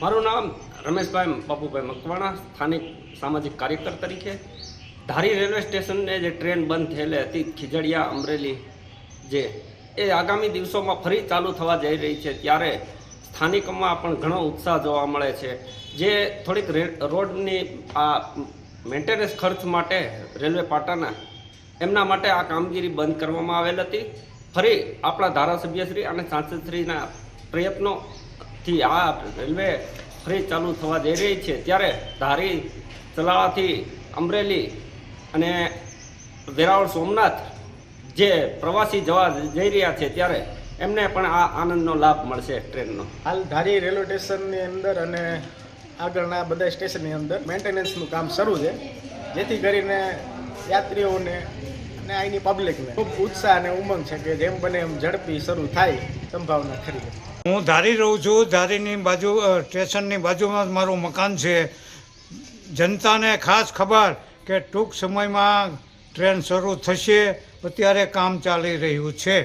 મારું નામ રમેશભાઈ બાપુભાઈ મકવાણા, સ્થાનિક સામાજિક કાર્યકર તરીકે. ધારી રેલવે સ્ટેશનને જે ટ્રેન બંધ થયેલી હતી ખીજડીયા અમરેલી, જે એ આગામી દિવસોમાં ફરી ચાલુ થવા જઈ રહી છે, ત્યારે સ્થાનિકોમાં પણ ઘણો ઉત્સાહ જોવા મળે છે. જે થોડીક રોડની આ મેન્ટેનન્સ ખર્ચ માટે રેલવે પાટાના એમના માટે આ કામગીરી બંધ કરવામાં આવેલ હતી. ફરી આપણા ધારાસભ્યશ્રી અને સાંસદશ્રીના પ્રયત્નોથી આ રેલવે ફરી ચાલુ થવા જઈ રહી છે, ત્યારે ધારી ચલાળાથી અમરેલી અને વેરાવળ સોમનાથ જે પ્રવાસી જવા જઈ રહ્યા છે, ત્યારે એમને પણ આ આનંદનો લાભ મળશે ટ્રેનનો. હાલ ધારી રેલવે સ્ટેશનની અંદર અને આગળના બધા સ્ટેશનની અંદર મેન્ટેનન્સનું કામ શરૂ છે, જેથી કરીને યાત્રીઓને અને અહીંની પબ્લિકને ખૂબ ઉત્સાહ અને ઉમંગ છે કે જેમ બને એમ ઝડપી શરૂ થાય સંભાવના ખરી. હું ધારી રહું છું. ધારીની બાજુ સ્ટેશનની બાજુમાં જ મારું મકાન છે. જનતાને ખાસ ખબર કે ટૂંક સમયમાં ટ્રેન શરૂ થશે, અત્યારે કામ ચાલી રહ્યું છે.